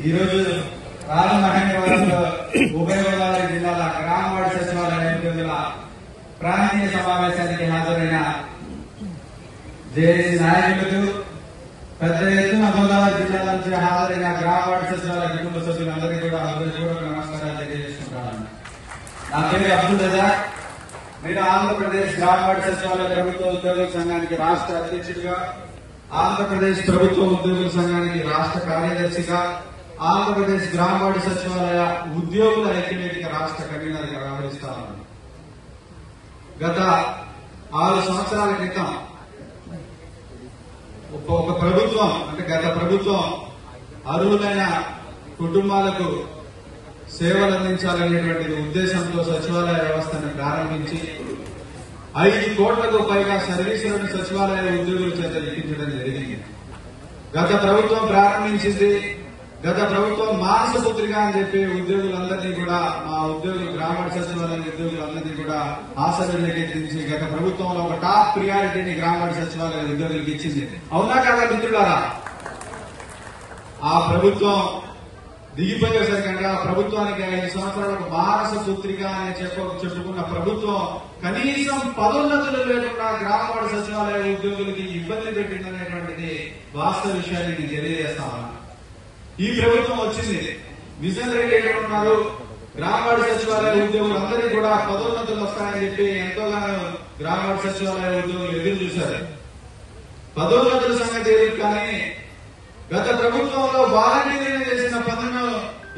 ఈరోజు రాజమహేంద్రవరంలో ఉభయ గోదావరి జిల్లాల గ్రామ వార్డు సచివాలయ ఉద్యోగుల ప్రాంతీయ సమావేశానికి హాజరైన జేఏసీ నాయకులకు, పెద్ద ఎత్తున గోదావరి జిల్లాల నుంచి హాజరైన గ్రామ వార్డు సచివాలయ కుటుంబ సభ్యులందరికీ కూడా హృదయపూర్వక నమస్కారాలు తెలియజేసుకుంటాను. నా పేరు అబ్దుల్ రజాక్. నేను ఆంధ్రప్రదేశ్ గ్రామ వార్డు సచివాలయ ప్రభుత్వ ఉద్యోగుల సంఘానికి రాష్ట్ర అధ్యక్షుడిగా, ఆంధ్రప్రదేశ్ ప్రభుత్వ ఉద్యోగుల సంఘానికి రాష్ట్ర కార్యదర్శిగా, ఆంధ్రప్రదేశ్ గ్రామ వార్డు సచివాలయ ఉద్యోగుల ఐక్యవేదిక రాష్ట్ర కన్వీనర్ గా వ్యవహరిస్తాను. గత 6 సంవత్సరాల క్రితం ఒక ప్రభుత్వం, అంటే గత ప్రభుత్వం అర్హులైన కుటుంబాలకు సేవలు అందించాలనేటువంటి ఉద్దేశంతో సచివాలయ వ్యవస్థను ప్రారంభించి 5 కోట్లకు పైగా సర్వీసులను సచివాలయ ఉద్యోగుల చేత ఇప్పించడం జరిగింది. గత ప్రభుత్వం ప్రారంభించింది. గత ప్రభుత్వం మానసపుత్రిక అని చెప్పి ఉద్యోగులందరినీ కూడా, మా ఉద్యోగులు గ్రామ సచివాలయ ఉద్యోగులందరినీ కూడా ఆశీర్వదించి గత ప్రభుత్వంలో ఒక టాప్ ప్రియారిటీని గ్రామ సచివాలయ ఉద్యోగులకు ఇచ్చింది. అవునా కాదా మిత్రులారా? ఆ ప్రభుత్వం దిగిపోయేసరికంగా ప్రభుత్వానికి 5 సంవత్సరాలకు మానసపుత్రిక అని చెప్పుకున్న ప్రభుత్వం కనీసం పదోన్నతులు లేకుండా గ్రామ వార్డు సచివాలయ ఉద్యోగులకి ఇబ్బంది పెట్టిందనేటువంటిది వాస్తవ విషయాన్ని నేను తెలియజేస్తా ఉన్నా. ఈ ప్రభుత్వం వచ్చింది, విజన్ రెడ్డి ఎక్కడ ఉన్నారు, గ్రామ వార్డు సచివాలయ ఉద్యోగులందరికీ కూడా పదోన్నతులు వస్తాయని చెప్పి ఎంతోగానో గ్రామ వార్డు సచివాలయ ఉద్యోగులు ఎదురు చూశారు. పదోన్నతుల సంగతి తెలియదు. కానీ గత ప్రభుత్వంలో వాలంటీర్లు చేసిన పనులను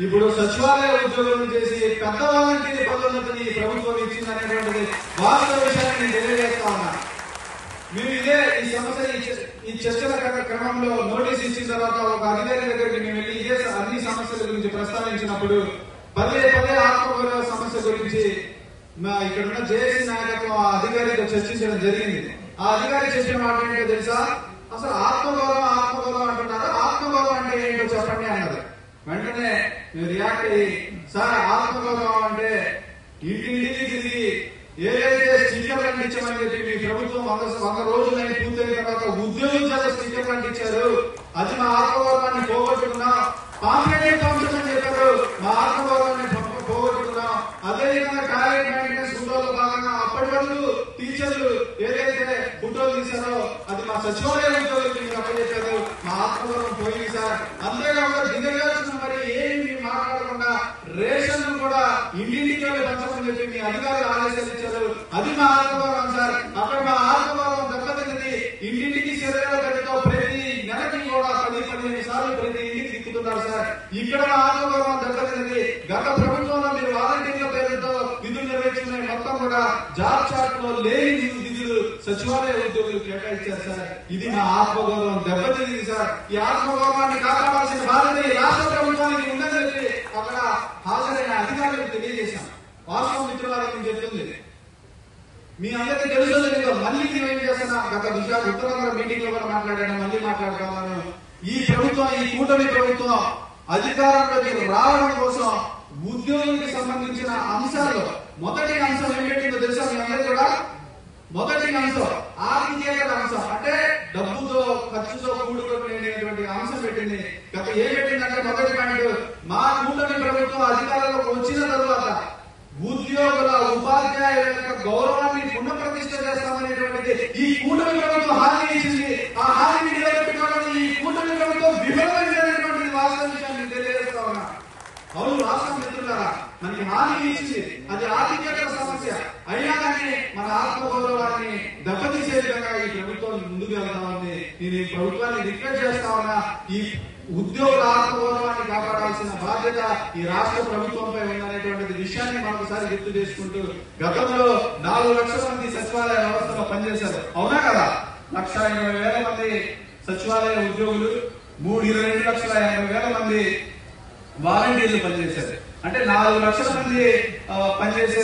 ఇప్పుడు సచివాలయ ఉద్యోగులను చేసి పెద్ద వాలంటీర్ పదోన్నతిని ప్రభుత్వం ఇచ్చిందనేటువంటిది వాస్తవ విషయాన్ని నేను తెలియజేస్తా ఉన్నా. మేము ఈ సమస్య ఈ చర్చల క్రమంలో నోటీస్ ఇచ్చిన తర్వాత ఒక అధికారి దగ్గరికి మేము వెళ్లి ఇదే అన్ని సమస్యల గురించి ప్రస్తావించినప్పుడు పదే ఆత్మగౌరవ సమస్య గురించి ఇక్కడ ఉన్న జేఏసీ నాయకత్వం ఆ అధికారితో చర్చించడం జరిగింది. ఆ అధికారి చెప్పిన మాట ఏంటో తెలుసా? అసలు ఆత్మగౌరవం అంటున్నారు, ఆత్మగౌరవం అంటే ఏంటో చెప్పండి అన్నది. వెంటనే మేము రియాక్ట్ అయ్యి, సార్ ఆత్మగౌరవం అంటే ఇంటింటికి తిరిగి ఏదైతే స్టిక్కర్లు అంటించామని చెప్పి మీ ప్రభుత్వం 100 రోజులైన పూర్తయిన తర్వాత ఉద్యోగుల చేత స్టిక్కర్లు అంటించారు, అది మా ఆత్మగౌరవాన్ని పోగొట్టుకున్నా. పాంప్లెట్ పంపించమని చెప్పారు, మా ఆత్మగౌరవాన్ని పోగొట్టుకున్నాం. అదేవిధంగా టాయిలెట్ మెయింటెనెన్స్ ఫోటోలో భాగంగా అప్పటి వరకు టీచర్లు ఏదైతే ఫోటోలు తీశారో అది మా సచివాలయ ఉద్యోగులకి మీరు అప్పచెప్పారు, మా ఆత్మగౌరవం పోయింది సార్. అంతేకాకుండా దిగజాల్సిన మరి ఏమి మాట్లాడకుండా రేషన్ కూడా ఇంటింటికి పంచమని చెప్పి మీ అధికారులు ఆదేశాలు ఇచ్చారు, అది మా ఆత్మగౌరవం సార్. అక్కడ మా ఆత్మగౌరవం దెబ్బతిన్నది. ఇంటింటికి శరీర గడితో ప్రతి నెలకి కూడా 10-15 సార్లు ప్రతి ఇంటికి తిప్పుతున్నారు సార్. ఇక్కడ మా ఆత్మగౌరవం దెబ్బతిన్నది. గత ప్రభుత్వంలో మీరు వాలంటీర్ల పేరుతో విధులు నిర్వహించిన మొత్తం కూడా జాబ్ చార్ట్ లో లేని విధులు సచివాలయ ఉద్యోగులు కేటాయించారు సార్. ఇది మా ఆత్మగౌరవం దెబ్బతింది సార్. ఈ ఆత్మగౌరవాన్ని కాపాడాల్సిన బాధ్యత ఈ రాష్ట్ర ప్రభుత్వానికి ఉందని చెప్పి అక్కడ హాజరైన అధికారులకు తెలియజేశాం. వాస్తవం మిత్రులకు నేను చెప్తుంది మీ అందరికీ తెలుసో లేదో, మళ్ళీ నేను ఏం చేస్తున్నా, గత విషయాలు ఉత్తరాంధ్ర మీటింగ్ లో కూడా మాట్లాడాను, మళ్ళీ మాట్లాడుతున్నాను. ఈ ప్రభుత్వం, ఈ కూటమి ప్రభుత్వం అధికారంలోకి రావడం కోసం ఉద్యోగులకు సంబంధించిన అంశాల్లో మొదటి అంశం ఏం పెట్టిందో తెలుసా మీ అందరూ కూడా? మొదటి అంశం ఆర్థికేతర అంశం, అంటే డబ్బుతో ఖర్చుతో కూడుకునేటువంటి అంశం పెట్టింది. గత ఏం పెట్టిందంటే మొదటి పాయింట్, మా కూటమి ప్రభుత్వం అధికారంలోకి వచ్చిన తరువాత ఉద్యోగుల ఉపాధ్యాయుల యొక్క గౌరవాన్ని పునఃప్రతిష్ఠ చేస్తామనేటువంటిది ఈ కూటమి ప్రభుత్వం హామీ ఇచ్చింది. ఆ హామీని నిలబెట్టుకోవడం ఈ కూటమి ప్రభుత్వం విఫలమైనటువంటి వాస్తవ విషయాన్ని తెలియజేస్తా ఉన్నా. అవును రాష్ట్ర మిత్రులారా, మనకి హామీ ఇచ్చింది, అది ఆర్థికేతర సమస్య. అయినా కానీ మన ఆత్మగౌరవాన్ని దెబ్బతీసే విధంగా ఈ ప్రభుత్వం ముందుకు వెళ్తా ఉంది. నేను ఈ ప్రభుత్వాన్ని రిక్వెస్ట్ చేస్తా ఉన్నా, ఈ ఉద్యోగుల ఆత్మగౌరవాన్ని కాపాడాల్సిన బాధ్యత ఈ రాష్ట్ర ప్రభుత్వంపై ఉందనేటువంటి విషయాన్ని మరొకసారి గుర్తు చేసుకుంటూ, గతంలో 4 లక్షల మంది సచివాలయ వ్యవస్థలో పనిచేశారు. అవునా కదా? 1,80,000 మంది సచివాలయ ఉద్యోగులు, 22,80,000 మంది వాలంటీర్లు పనిచేశారు. అంటే 4 లక్షల మంది పనిచేసే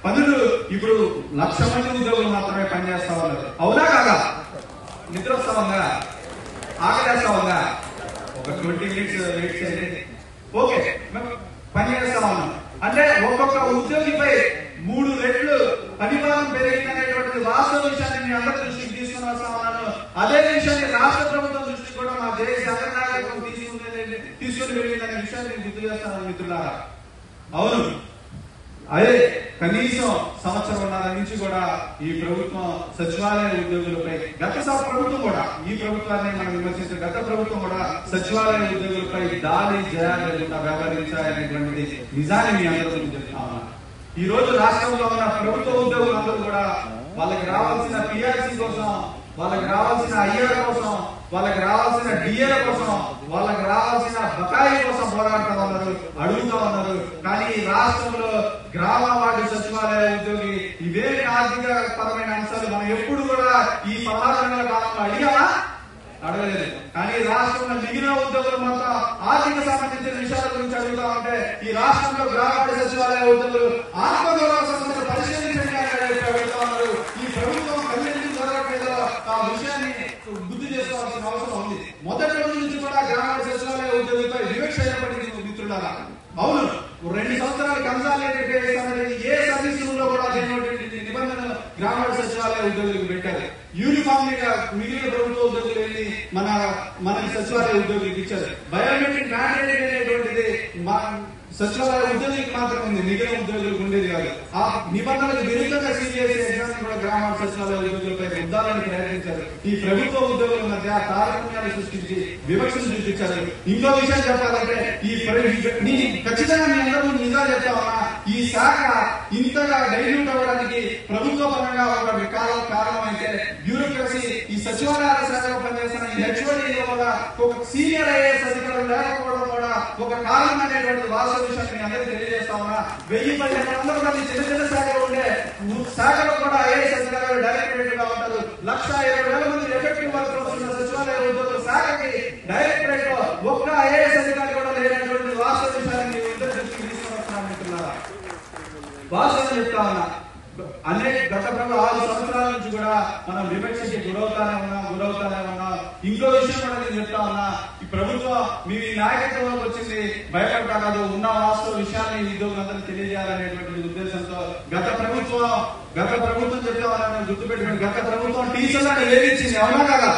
పనులు ఇప్పుడు 1,00,000 మంది ఉద్యోగులు మాత్రమే పనిచేస్తా ఉన్నారు. అవునా కాదా? నిద్ర వస్తా ఉందా? ఆకలేస్తా ఉందా? ఒక 20 మినిట్స్ వెయిట్ చేయండి. ఓకే, పనిచేస్తా ఉన్నాం. అంటే ఒక్కొక్క ఉద్యోగిపై 3 రెట్లు పనిభారం పెరిగిందనేటువంటి వాస్తవ విషయాన్ని మీ అందరి దృష్టికి తీసుకుని వస్తా ఉన్నాను. అదే విషయాన్ని రాష్ట్ర ప్రభుత్వం దృష్టికి కూడా మా జేఏసీ అగ్రనాయకత్వం తీసుకుని తీసుకొని వెళ్ళిందనే విషయాన్ని గుర్తు చేస్తాను మిత్రులారా. అవును, అదే కనీసం సంవత్సరంన్నర నుంచి కూడా ఈ ప్రభుత్వం సచివాలయ ఉద్యోగులపై గత ప్రభుత్వం కూడా, ఈ ప్రభుత్వాన్ని మనం విమర్శించిన గత ప్రభుత్వం కూడా సచివాలయ ఉద్యోగులపై దాడి చేయాలనుకుంటా వ్యవహరించాలనేటువంటిది నిజాన్ని మీ అందరూ చెప్తా ఉన్నారు. ఈ రోజు రాష్ట్రంలో ఉన్న ప్రభుత్వ ఉద్యోగులందరూ కూడా వాళ్ళకి రావాల్సిన పిఆర్సీ కోసం, వాళ్ళకి రావాల్సిన ఐఆర్ కోసం, వాళ్ళకి రావాల్సిన డిఏల కోసం, వాళ్ళకి రావాల్సిన బకాయి కోసం పోరాడుతూ ఉన్నారు, అడుగుతా ఉన్నారు. కానీ రాష్ట్రంలో గ్రామ వార్డు సచివాలయ ఉద్యోగి ఇవేమి ఆర్థిక పరమైన అంశాలు మనం ఎప్పుడు కూడా ఈ 16 నెలల కాలంలో అడిగామా? అడగలేదు. కానీ రాష్ట్రంలో మిగిలిన ఉద్యోగులు మొత్తం ఆర్థిక సంబంధించిన విషయాల గురించి అడుగుతా ఉంటే ఈ రాష్ట్రంలో గ్రామ వార్డు సచివాలయ ఉద్యోగులు ఆత్మగౌరవ సంస్థలు పరిశీలించండి అడుగుతా ఉన్నారు. ఈ ప్రభుత్వం కళ్యాణి జరగట్లేదో ఆ విషయాన్ని గుర్తు చేసుకోవాల్సిన అవసరం ఉంది. మొదటి రోజు నుంచి కూడా గ్రామ వార్డు సచివాలయ ఉద్యోగులపై వివక్ష ఏర్పడింది మిత్రులారా. అవును, 2 సంవత్సరాలు కన్సాలిడేటెడ్ ఏ సర్వీస్ లో కూడా నిబంధనలు గ్రామ వార్డు సచివాలయ ఉద్యోగులకు పెట్టారు. యూనిఫామ్ గా మిగిలిన ప్రభుత్వ ఉద్యోగులు వెళ్ళి మన సచివాలయ ఉద్యోగులకు ఇచ్చారు. బయోమెట్రిక్ మ్యాండేటెడ్ అనేటువంటిది సచివాలయ ఉద్యోగులకు మాత్రం ఉంది, మిగిలిన ఉద్యోగులకు ఉండేది కాదు. ఆ నిబంధనలకు విరుద్ధంగా సిబిఎస్ఈ ఎగ్జామ్స్ కూడా గ్రామ సచివాలయ ఉద్యోగులపై రుద్దాలని ప్రయత్నించారు. ఈ ప్రభుత్వ ఉద్యోగుల మధ్య తారతమ్యాలు సృష్టించి వివక్షను చూపించారు. ఇంకో విషయం చెప్పాలంటే ఖచ్చితంగా మీ అందరూ నిజాలు చెప్తా ఉన్నా, ఈ శాఖ ఇంతగా డైల్యూట్ అవ్వడానికి ప్రభుత్వ పరంగా ఒక కారణం అయితే బ్యూరోక్రసీ, ఈ సచివాలయాల శాఖలో పనిచేస్తున్న ఈ హెచ్ఓడీలో కూడా ఒక సీనియర్ ఐఏఎస్ అధికారులు లేకపోవడం కూడా ఒక కారణం అనేటువంటి వాస్తవ విషయాన్ని మీ అందరికీ తెలియజేస్తా ఉన్నా. 1000-1200 మంది చిన్న చిన్న శాఖలు ఉండే శాఖలో కూడా ఐఏఎస్ అధికారులు డైరెక్టరేట్ గా ఉంటారు. 1,20,000 మంది ఎఫెక్టివ్ వర్క్ ఉన్న సచివాలయ ఉద్యోగుల శాఖకి డైరెక్టరేట్ లో ఒక్క ఐఏఎస్ అధికారి కూడా లేనటువంటి వాస్తవ విషయాన్ని ఇద్దరు దృష్టికి తీసుకువస్తున్నాను మిత్రులారా. వాస్తవం చెప్తా ఉన్నా, గత 6 సంవత్సరాల నుంచి కూడా మనం వివక్షకి గురవుతానే ఉన్నాం. ఇంకో విషయం కూడా నేను చెప్తా ఉన్నా, ఈ ప్రభుత్వం మీ నాయకత్వంలోకి వచ్చింది భయపడతా కాదు, ఉన్న వాస్తవ విషయాన్ని ఉద్యోగులందరికీ తెలియజేయాలనేటువంటి ఉద్దేశంతో గత ప్రభుత్వం చెప్తా ఉన్నాను గుర్తుపెట్టుకుని, గత ప్రభుత్వం టీచర్లను వేధించింది, అవునా కదా?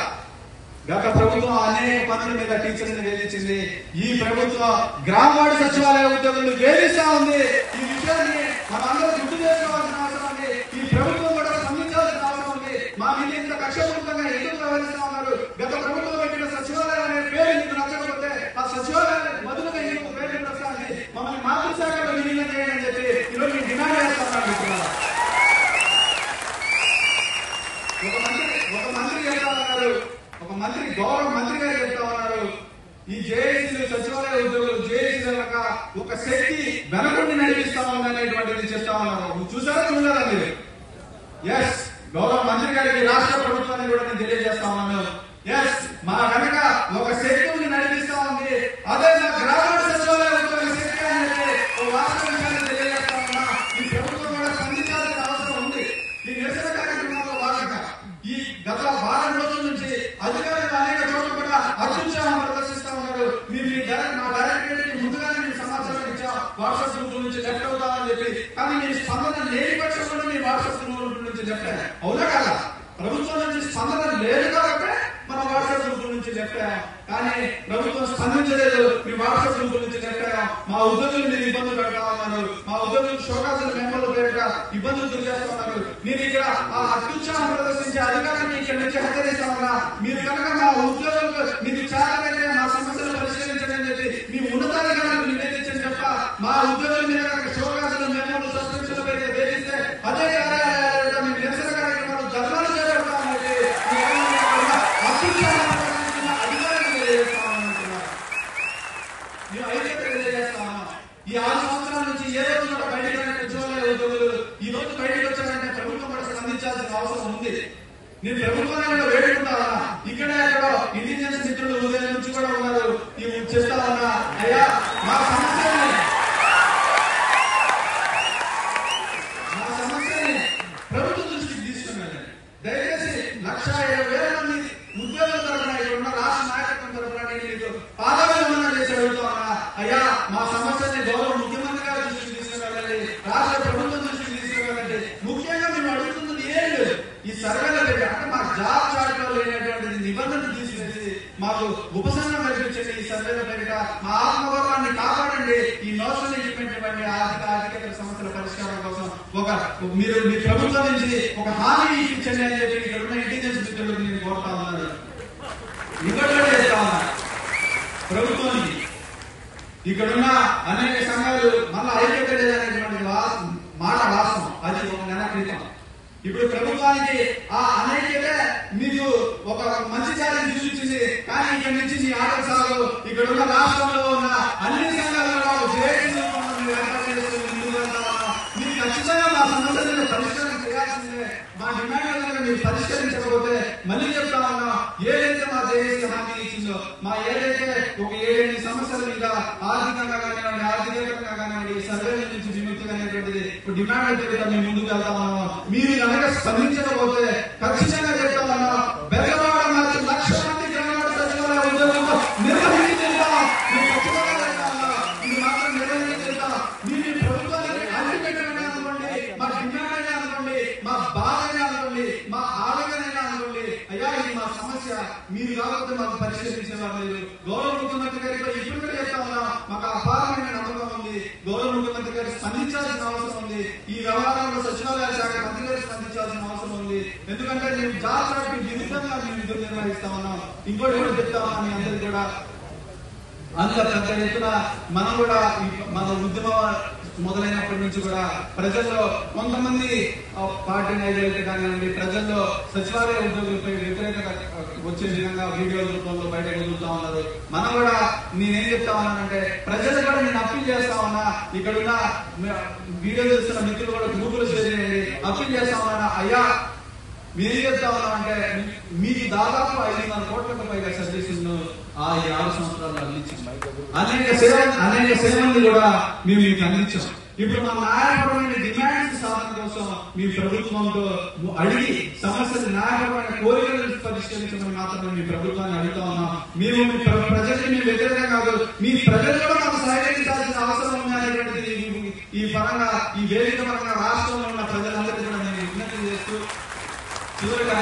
గత ప్రభుత్వం అనేక పనుల మీద టీచర్లను వేధించింది. ఈ ప్రభుత్వం గ్రామ వార్డు సచివాలయ ఉద్యోగులను వేధిస్తా ఉంది. ఈ విషయాన్ని మనందరూ గుర్తు చేసుకోవాల్సిన అవసరం ఉంది. ఈ ప్రభుత్వం కూడా స్పందించాల్సిన అవసరం ఉంది. మా మీద ఇంత కక్షపూరితంగా ఎందుకు వ్యవహరిస్తా ఉన్నారు? గత ప్రభుత్వం పెట్టిన సచివాలయం అనే పేరు మీకు నచ్చకపోతే ఆ సచివాలయానికి బదులుగా ఇంకొక పేరు వస్తాను, మమ్మల్ని మాతృశాఖలో విలీనం చేయండి అని చెప్పి ఈరోజు మేము డిమాండ్ చేస్తాం. ఒక మంత్రి గౌరవ మంత్రి గారు చెప్తా ఉన్నారు, ఈ జేఏసీలు సచివాలయ ఉద్యోగులు జేఏసీ ఒక శక్తి వెనకుండి నడిపిస్తా ఉందనేటువంటిది చెప్తా ఉన్నారు. చూసారా చూడలేదా మీరు? ఎస్, గౌరవ మంత్రి గారికి రాష్ట్ర ప్రభుత్వాన్ని కూడా నేను తెలియజేస్తా ఉన్నాను. ఎస్, మా వెనక ఒక శక్తి ఉండి నడిపిస్తా ఉంది. అదే మా గ్రామ సచివాలయ ఉద్యోగ శక్తి అనేది రాష్ట్ర విషయాన్ని తెలియజేస్తా ఉన్నా. ఈ ప్రభుత్వం కూడా స్పందించాల్సిన అవసరం ఉంది. ఈ నిరసన కార్యక్రమంలో భాగంగా ఈ గత వారం రోజుల నుంచి అధికారులు అనేక చోట్ల కూడా అత్యుత్సాహం ప్రదర్శిస్తా ఉన్నారు. మా డైరెక్టరేట్ ముందుగానే మీరు సమాచారం ఇచ్చాం, వాట్సాప్ గ్రూప్ నుంచి లెఫ్ట్ అవుతామని చెప్పి. కానీ మీరు స్పందన లేని పక్షం కూడా మీ వాట్సాప్ గ్రూప్ నుంచి లెఫ్ట్ అయ్యారు, అవునా కదా? ప్రభుత్వం నుంచి స్పందన లేదు కాబట్టి మన వాట్సాప్ గ్రూప్ నుంచి లెఫ్ట్ అయ్యాం. కానీ ప్రభుత్వం స్పందించలేదు, మీ వాట్సాప్ గ్రూప్ నుంచి లెఫ్ట్ అయ్యాం. మా ఉద్యోగులు మీరు ఇబ్బందులు పెడతా ఉన్నారు, మా ఉద్యోగులు షోకాసుల మెంబర్ల పేరుట ఇబ్బందులు గురిచేస్తా ఉన్నారు. మీరు ఇక్కడ ఆ అత్యుత్సాహం ప్రదర్శించే అధికారాన్ని ఇక్కడ నుంచి హెచ్చరిస్తా ఉన్నా. మీరు కనుక మా ఉద్యోగులకు మీకు చేతనైతే మా సమస్యలు పరిష్కరించండి అని చెప్పి మీ ఉన్నతాధికారులకు నివేదించని తప్ప మా ఉద్యోగుల మీద కనుక షోకాసుల మెంబర్లు సస్పెన్షన్ల పేరు వేధిస్తే అదే కార్యాలయాల్లో మేము నిరసన కార్యక్రమాలు ధర్నాలు చేపడతామని చెప్పి అత్యుత్సాహం ప్రదర్శించిన అధికారులు తెలియజేస్తా ఉన్నాం. ఈ 6 సంవత్సరాల నుంచి ఏ రోజు కూడా బయటకు రాని సచివాలయ ఉద్యోగులు ఈ రోజు బయటకు వచ్చారంటే ప్రభుత్వం కూడా స్పందించాల్సిన అవసరం ఉంది. నేను ప్రభుత్వాన్ని వేడుకుంటా ఉన్నా. ఇక్కడ ఎక్కడో ఇంటెలిజెన్స్ మిత్రులు ఉదయం నుంచి కూడా ఉన్నారు, చేస్తా ఉన్నా, అయ్యా మా సమస్యని ప్రభుత్వం దృష్టికి తీసుకున్నాను. దయచేసి 1,20,000 మంది ఉద్యోగుల తరఫున ఇక్కడ ఉన్న రాష్ట్ర నాయకత్వం తరఫున నేను పాదవేదన చేసి అడుగుతా ఉన్నా, అయ్యా మా సమస్యని గౌరవ ముఖ్యమంత్రి గారి దృష్టికి తీసుకువెళ్ళండి, రాష్ట్ర ప్రభుత్వం దృష్టికి తీసుకువెళ్ళండి. ముఖ్యంగా మేము అడుగుతున్నది ఏం లేదు, ఈ సర్వేల పేరు అంటే మా జాబ్ చార్ట్ లో లేనటువంటి నిబంధనలు తీసుకొచ్చి మాకు ఉపశమనం కల్పించండి. ఈ సర్వేల పేరిట మీరు మీ ప్రభుత్వం నుంచి ఒక హామీ ఇప్పించండి అని చెప్పి ఇక్కడ ఉన్న ఇంటెలిజెన్స్ మిత్రులకు నేను కోరుతా ఉన్నాను. ఇవ్వడం చేస్తా ఉన్నారు ప్రభుత్వానికి. ఇక్కడున్న అనేక సంఘాలు మళ్ళీ ఐక్యత లేదనేటువంటి మాట వాస్తవం. అది ఒక నెల క్రితం. ఇప్పుడు ప్రభుత్వానికి ఆ అనైక్యత మీకు ఒక మంచి దారిని చూపించింది. కానీ ఇక్కడ నుంచి మీ ఆటల సాగు ఇక్కడ ఉన్న రాష్ట్రంలో ఉన్న అన్ని సంఘాలను మీరు ఖచ్చితంగా మా సమస్యలను పరిష్కారం చేయాల్సిందే. మా డిమాండ్లను మీరు పరిష్కరించకపోతే మళ్ళీ చెప్తా ఉన్నా, ఏదైతే మా దేశీయ హామీ ఇచ్చిందో, మా ఏదైతే ఒక 7 సమస్యల మీద ఆర్థికంగా కానివ్వండి, ఆర్థికంగా కానివ్వండి, సర్వేల నుంచి విముక్తి అనేటువంటిది డిమాండ్ అయితే మేము ముందుకు వెళ్తా ఉన్నాము. మీరు కనుక స్పందించకపోతే ఖచ్చితంగా చెప్తా ఉన్నా, బెజవాడ మరియు 1,00,000 మంది గ్రామాల సచివాలయ ఉద్యోగులతో నిర్వహించేద్దాం. మేము ఖచ్చితంగా చెప్తా ఉన్నా, ఇది మాత్రం నిర్వహించేద్దాం. మీరు ప్రభుత్వానికి అల్టిమేటం అనుకోండి, మా డిమాండ్ అనుకోండి, మా బాధ అనుకోండి, మా ఆవేదన అనుకోండి. అయ్యా ఇది మా సమస్య, మీరు కాకపోతే మాకు పరిష్కరించేవారు లేదు. గౌరవ ముఖ్యమంత్రి గారితో ఇప్పుడు కూడా చెప్తా ఉన్నా, మాకు అపారమైన నమ్మకం ఉంది. గౌరవ ముఖ్యమంత్రి గారు స్పందించాల్సిన అవసరం ఉంది. ఈ వ్యవహారంలో సచివాలయ శాఖ మంత్రి గారు స్పందించాల్సిన అవసరం ఉంది. ఎందుకంటే మేము జాతరకు విరుద్ధంగా మేము విధులు నిర్వహిస్తా ఉన్నాం. ఇంకోటి కూడా చెప్తా ఉన్నాం, మీ అందరికీ కూడా అందులో పెద్ద ఎత్తున మనం కూడా మన ఉద్యమం మొదలైనప్పటి నుంచి కూడా ప్రజల్లో కొంతమంది పార్టీ నాయకులైతే కానివ్వండి, ప్రజల్లో సచివాలయ ఉద్యోగులపై వ్యతిరేకత వచ్చే విధంగా వీడియో రూపంలో బయటకు వదులుతా ఉన్నారు. మనం కూడా నేనేం చెప్తా ఉన్నానంటే, ప్రజలు కూడా నేను అప్పీల్ చేస్తా ఉన్నా, ఇక్కడున్న వీడియో చూస్తున్న మిత్రులు కూడా గ్రూపులు షేర్ చేయండి. అప్పీల్ చేస్తా ఉన్నా, అయ్యా మేం చెప్తా ఉన్నాం అంటే మీకు దాదాపు 500 కోట్లకు పైగా సర్వీసులను ఆ 6 సంవత్సరాలు అందించాం. అనేక సేవల్ని కూడా మేము మీకు అందించాం. ఇప్పుడు మా న్యాయపరమైన డిమాండ్స్ సాధన కోసం మీ ప్రభుత్వంతో అడిగి సమస్యలు న్యాయపరమైన కోరికలను పరిష్కరించమని మాత్రమే మీ ప్రభుత్వాన్ని అడుగుతా ఉన్నాం. మేము మీ ప్రజలకి మేము వ్యతిరేకం కాదు, మీ ప్రజలు కూడా మాకు సహకరించాల్సిన అవసరం ఉందనేటువంటిది ఈ పరంగా, ఈ వేదిక పరంగా రాష్ట్రంలో ఉన్న ప్రజలందరికీ కూడా నేను విజ్ఞప్తి చేస్తూ, చివరిగా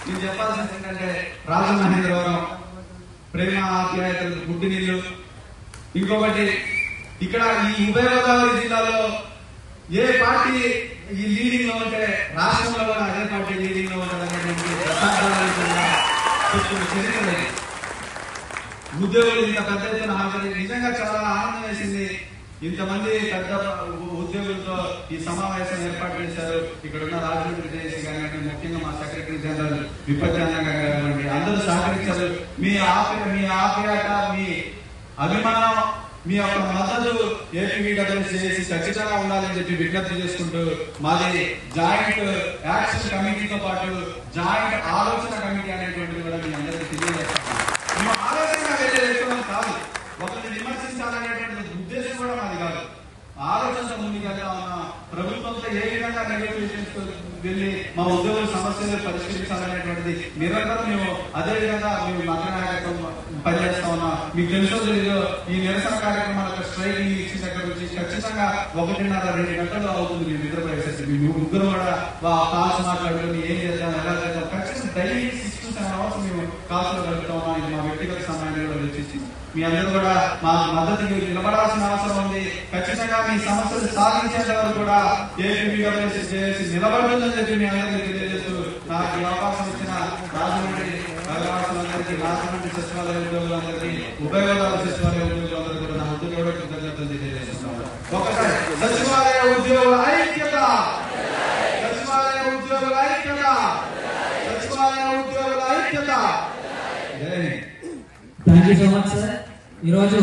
నేను చెప్పాల్సింది ఏంటంటే, రాజమహేంద్రవరం ప్రేమ ఆప్యాయతలు పుట్టినిల్లు. ఇంకొకటి, ఇక్కడ ఈ ఉభయ గోదావరి జిల్లాలో ఏ పార్టీ ఈ లీడింగ్ లో ఉంటే రాష్ట్రంలో కూడా అదే పార్టీ లీడింగ్ లో ఉంటుందనేటువంటి చరిత్ర. ఉద్యోగులు ఇంత పెద్ద ఎత్తున హాజరు, నిజంగా చాలా ఆనందం వేసింది. ఇంతమంది పెద్ద ఉద్యోగులతో ఈ సమావేశం ఏర్పాటు చేశారు. ఇక్కడ ఉన్న రాజమండ్రి జేఏసీ కానివ్వండి, ముఖ్యంగా మా సెక్రటరీ జనరల్ విపత్యానంగా కానివ్వండి, అందరూ సహకరించారు. మీ ఆప్యాయత, మీ అభిమానం, మీ యొక్క మద్దతు ఏపీడబ్ల్యూఎస్ జేఏసీ ఖచ్చితంగా ఉండాలని చెప్పి విజ్ఞప్తి చేసుకుంటూ, మాది జాయింట్ యాక్షన్ కమిటీతో పాటు జాయింట్ ఆలోచన కమిటీ అనేటువంటిది కూడా మీ అందరికీ తెలియజేస్తాం. మేము ఆలోచనగా వెళ్ళేస్తున్నాం కాదు, ఒకరిని విమర్శించాలనేటువంటి ఉద్దేశం కూడా మాది కాదు. ఆలోచనతో ముందుకెళ్తా ఉన్నా, ప్రభుత్వంతో ఏ విధంగా నెగోషియేషన్స్ వెళ్ళి మా ఉద్యోగుల సమస్యలు పరిష్కరించాలనేటువంటిది నిరంతరం మేము అదే విధంగా మేము మధ్యనాయకత్వం పనిచేస్తా ఉన్నాం. మీకు తెలుసో తెలీదు, ఈ నిరసన కార్యక్రమాలకు స్ట్రైకింగ్ ఇచ్చిన దగ్గర నుంచి ఖచ్చితంగా 1.5-2 గంటలు అవుతుంది మేము నిద్రపోయేసేసి. మీ ముగ్గురు కూడా కాల్స్ మాట్లాడుకుని ఏం చేద్దాం, ఎలా చేద్దాం, ఖచ్చితంగా డైలీ 6 to 7 hours మేము కాల్స్లో గడుపుతా ఉన్నాం. ఇది మా వ్యక్తిగత సమయాన్ని కూడా వెచ్చించింది. మీ అందరూ కూడా మా మద్దతుకి నిలబడాల్సిన అవసరం ఉంది. ఖచ్చితంగా మీ సమస్యలు సాధించేంత వరకు కూడా ఏపీడబ్ల్యూఎస్ జేఏసీ నిలబడుతుందని చెప్పి మీ అందరికీ తెలియజేస్తూ, నాకు ఈ అవకాశం ఇచ్చిన రాజమండ్రి నగరవాసులందరికీ, రాజమండ్రి సచివాలయ ఉద్యోగులందరికీ, ఉభయ గోదావరి సచివాలయ ఉద్యోగులందరికీ కూడా నా ఉద్యోగుల కృతజ్ఞతలు తెలియజేస్తున్నాను. ఒకసారి సచివాలయ ఉద్యోగుల ఐక్యత, సచివాలయ ఉద్యోగుల ఐక్యత, సచివాలయ ఉద్యోగుల ఐక్యత. Thank you so much sir. ఈరోజు